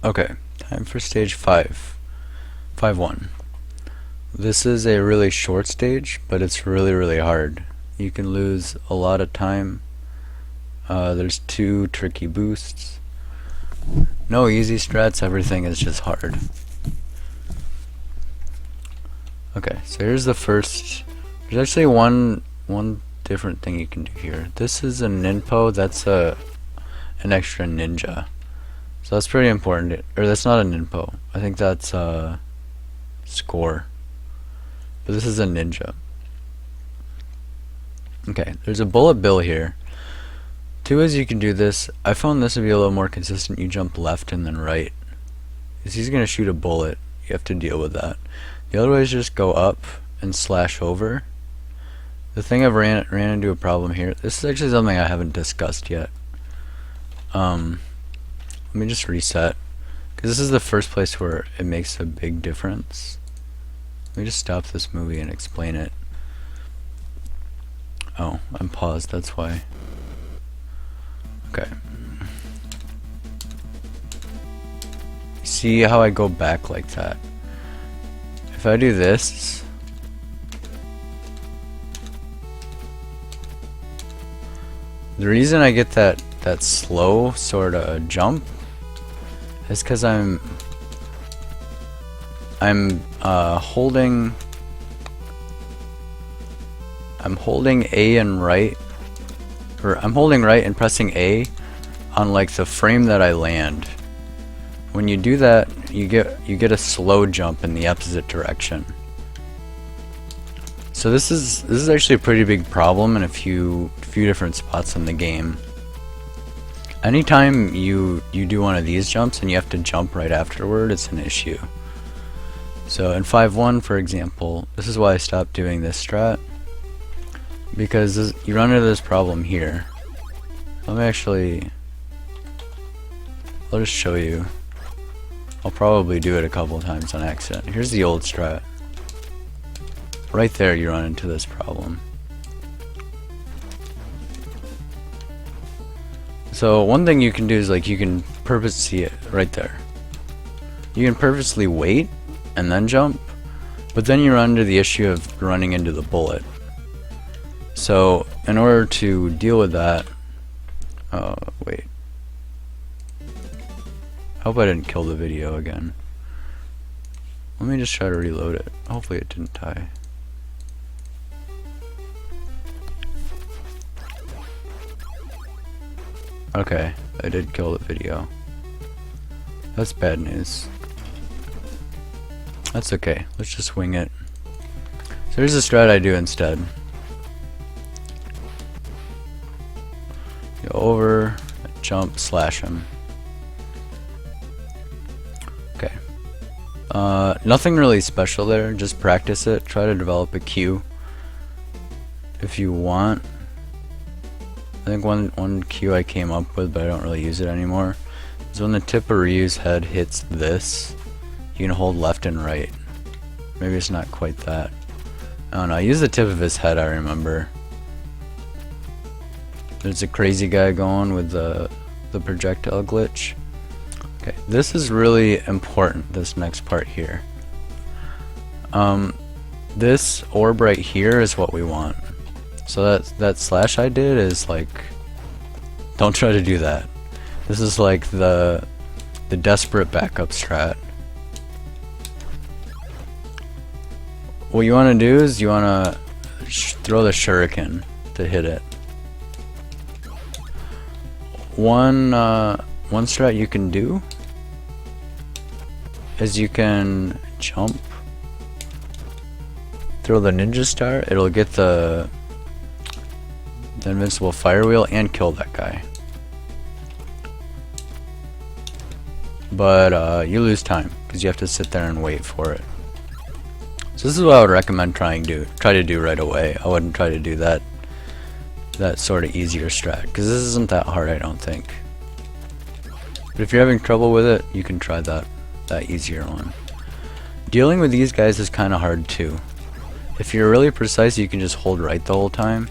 Okay, time for stage 5. 5-1. This is a really short stage, but it's really hard. You can lose a lot of time. There's 2 tricky boosts. No easy strats, everything is just hard. Okay, so here's the first. There's actually one different thing you can do here. This is a ninpo, that's an extra ninja. So that's pretty important. Or that's not a ninpo. I think that's score. But this is a ninja. Okay, there's a bullet bill here. 2 ways you can do this. I found this to be a little more consistent. You jump left and then right. Because he's going to shoot a bullet. You have to deal with that. The other way is just go up and slash over. The thing I've ran into a problem here. This is actually something I haven't discussed yet. Let me just reset. Because this is the first place where it makes a big difference. Let me just stop this movie and explain it. Oh, I'm paused, that's why. Okay. See how I go back like that? If I do this, the reason I get that slow sort of jump is because I'm holding A and right, or I'm holding right and pressing A on like the frame that I land. When you do that, you get a slow jump in the opposite direction. So this is actually a pretty big problem in a few different spots in the game. Anytime you do one of these jumps and you have to jump right afterward, it's an issue. So in 5-1, for example, this is why I stopped doing this strat, because you run into this problem here. Let me actually, I'll just show you. I'll probably do it a couple times on accident. Here's the old strat. Right there you run into this problem. So one thing you can do is like you can purposely see it right there. You can purposely wait and then jump, but then you run into the issue of running into the bullet. So in order to deal with that, wait. I hope I didn't kill the video again. Let me just try to reload it. Hopefully it didn't die. Okay, I did kill the video. That's bad news. That's okay, let's just wing it. So here's the strat I do instead. Go over, jump, slash him. Okay. Nothing really special there, just practice it. Try to develop a cue if you want. I think one cue I came up with, but I don't really use it anymore, is when the tip of Ryu's head hits this, you can hold left and right. Maybe it's not quite that. I don't know, I use the tip of his head, I remember. There's a crazy guy going with the projectile glitch. Okay, this is really important, this next part here. This orb right here is what we want. So that slash I did is like, don't try to do that. This is like the desperate backup strat. What you want to do is you want to throw the shuriken to hit it. One strat you can do is you can jump, throw the ninja star. It'll get the invincible fire wheel and kill that guy. But you lose time because you have to sit there and wait for it. So this is what I would recommend try to do right away. I wouldn't try to do that sort of easier strat, because this isn't that hard, I don't think. But if you're having trouble with it, you can try that easier one. Dealing with these guys is kind of hard too. If you're really precise, you can just hold right the whole time.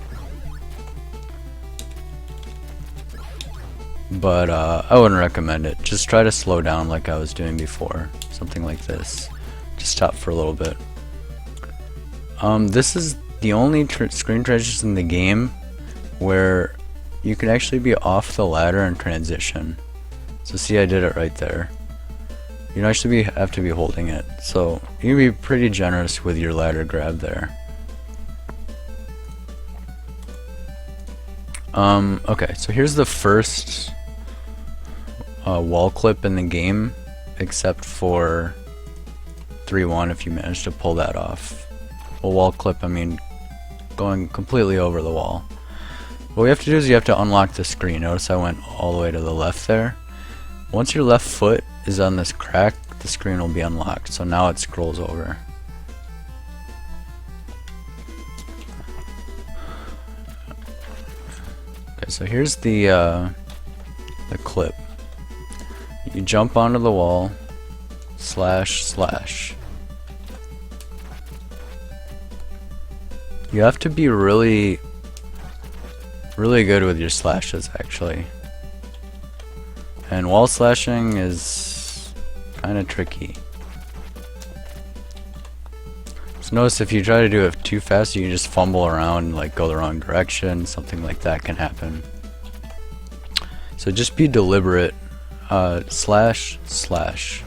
but I wouldn't recommend it. Just try to slow down like I was doing before. Something like this. Just stop for a little bit. This is the only screen transitions in the game where you can actually be off the ladder and transition. So see, I did it right there. You don't actually have to be holding it. So you can be pretty generous with your ladder grab there. Okay, so here's the first wall clip in the game, except for 3-1 if you manage to pull that off. Well, wall clip, I mean going completely over the wall. What we have to do is you have to unlock the screen. Notice I went all the way to the left there. Once your left foot is on this crack, the screen will be unlocked. So now it scrolls over. Okay, so here's the clip. You jump onto the wall, // You have to be really good with your slashes, actually. And wall slashing is kind of tricky. So notice if you try to do it too fast, you can just fumble around, like go the wrong direction. Something like that can happen. So just be deliberate. //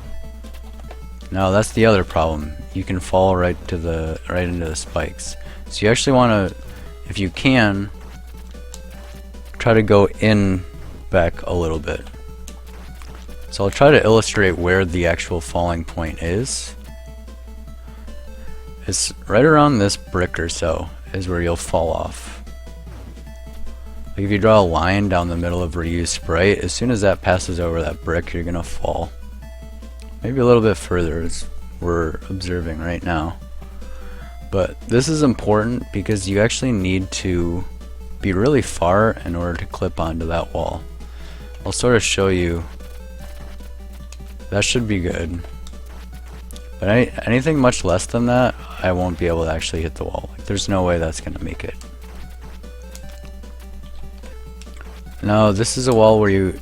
Now that's the other problem. You can fall right into the spikes. So you actually want to, if you can, try to go in back a little bit. So I'll try to illustrate where the actual falling point is. It's right around this brick or so is where you'll fall off. Like if you draw a line down the middle of reused sprite, as soon as that passes over that brick, you're gonna fall. Maybe a little bit further as we're observing right now. But this is important because you actually need to be really far in order to clip onto that wall. I'll sort of show you. That should be good. But anything much less than that, I won't be able to actually hit the wall. Like, there's no way that's going to make it. Now, this is a wall where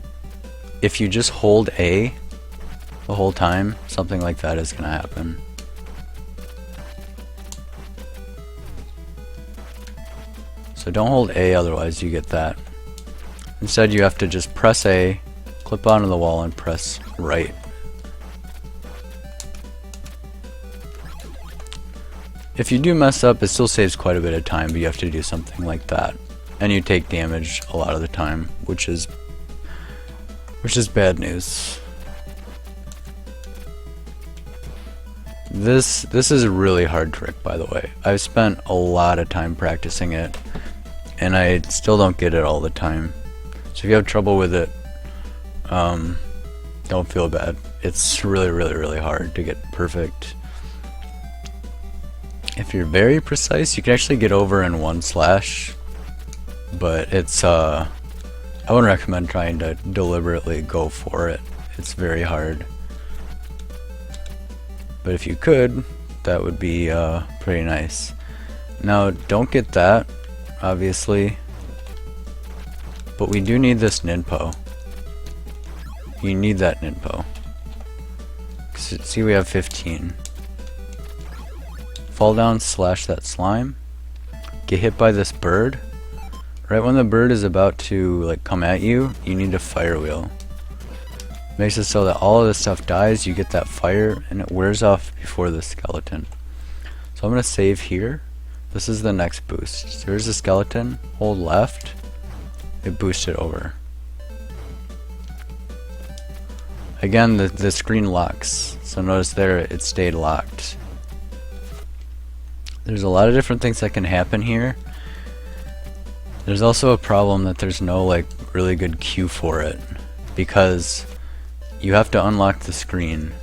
if you just hold A the whole time, something like that is going to happen. So don't hold A, otherwise you get that. Instead, you have to just press A, clip onto the wall, and press right. If you do mess up, it still saves quite a bit of time, but you have to do something like that. And you take damage a lot of the time, which is bad news. This is a really hard trick, by the way. I've spent a lot of time practicing it, and I still don't get it all the time. So if you have trouble with it, don't feel bad. It's really hard to get perfect. If you're very precise, you can actually get over in one slash, but it's I wouldn't recommend trying to deliberately go for it. It's very hard. But if you could, that would be pretty nice. Now, don't get that, obviously, but we do need this ninpo. You need that ninpo. See, we have 15. Fall down, slash that slime. Get hit by this bird. Right when the bird is about to like come at you, you need to fire wheel. Makes it so that all of this stuff dies, you get that fire, and it wears off before the skeleton. So I'm going to save here. This is the next boost. So here's the skeleton, hold left, it boosts it over. Again, the screen locks, so notice there it stayed locked. There's a lot of different things that can happen here. There's also a problem that there's no like really good cue for it, because you have to unlock the screen.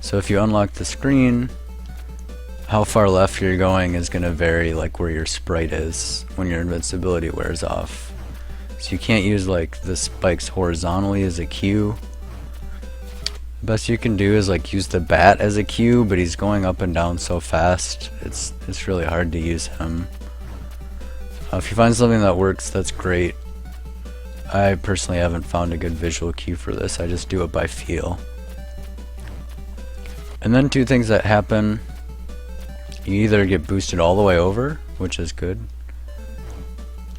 So if you unlock the screen, how far left you're going is going to vary like where your sprite is when your invincibility wears off. So you can't use like the spikes horizontally as a cue. The best you can do is like use the bat as a cue, but he's going up and down so fast, it's really hard to use him. If you find something that works, that's great. I personally haven't found a good visual cue for this. I just do it by feel. And then two things that happen: you either get boosted all the way over, which is good,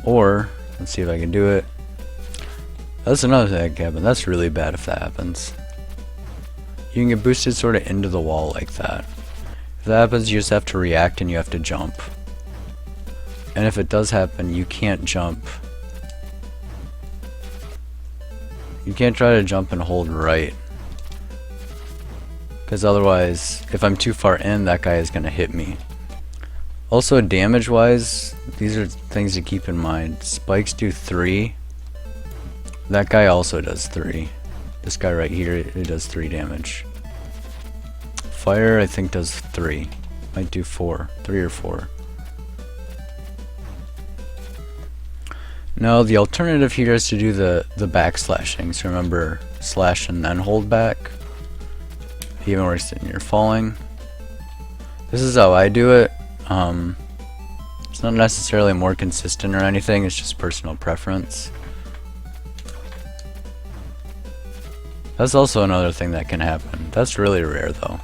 or let's see if I can do it. That's another thing that can happen. That's really bad if that happens. You can get boosted sort of into the wall like that. If that happens, you just have to react and you have to jump. And if it does happen, you can't jump. You can't try to jump and hold right, because otherwise, if I'm too far in, that guy is going to hit me. Also, damage wise, these are things to keep in mind. Spikes do 3. That guy also does 3. This guy right here, it does 3 damage. Fire, I think, does 3. Might do 4. 3 or 4. No, the alternative here is to do the backslashing. So remember, slash and then hold back. Even worse than you're falling. This is how I do it. It's not necessarily more consistent or anything, it's just personal preference. That's also another thing that can happen. That's really rare though.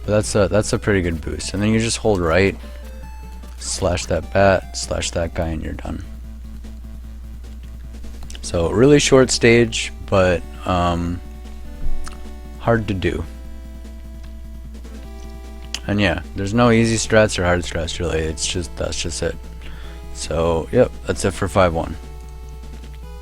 But that's a pretty good boost. And then you just hold right, slash that bat, slash that guy, and you're done. So really short stage, but hard to do. And yeah, there's no easy strats or hard strats really. It's just, that's just it. So yep, that's it for 5-1.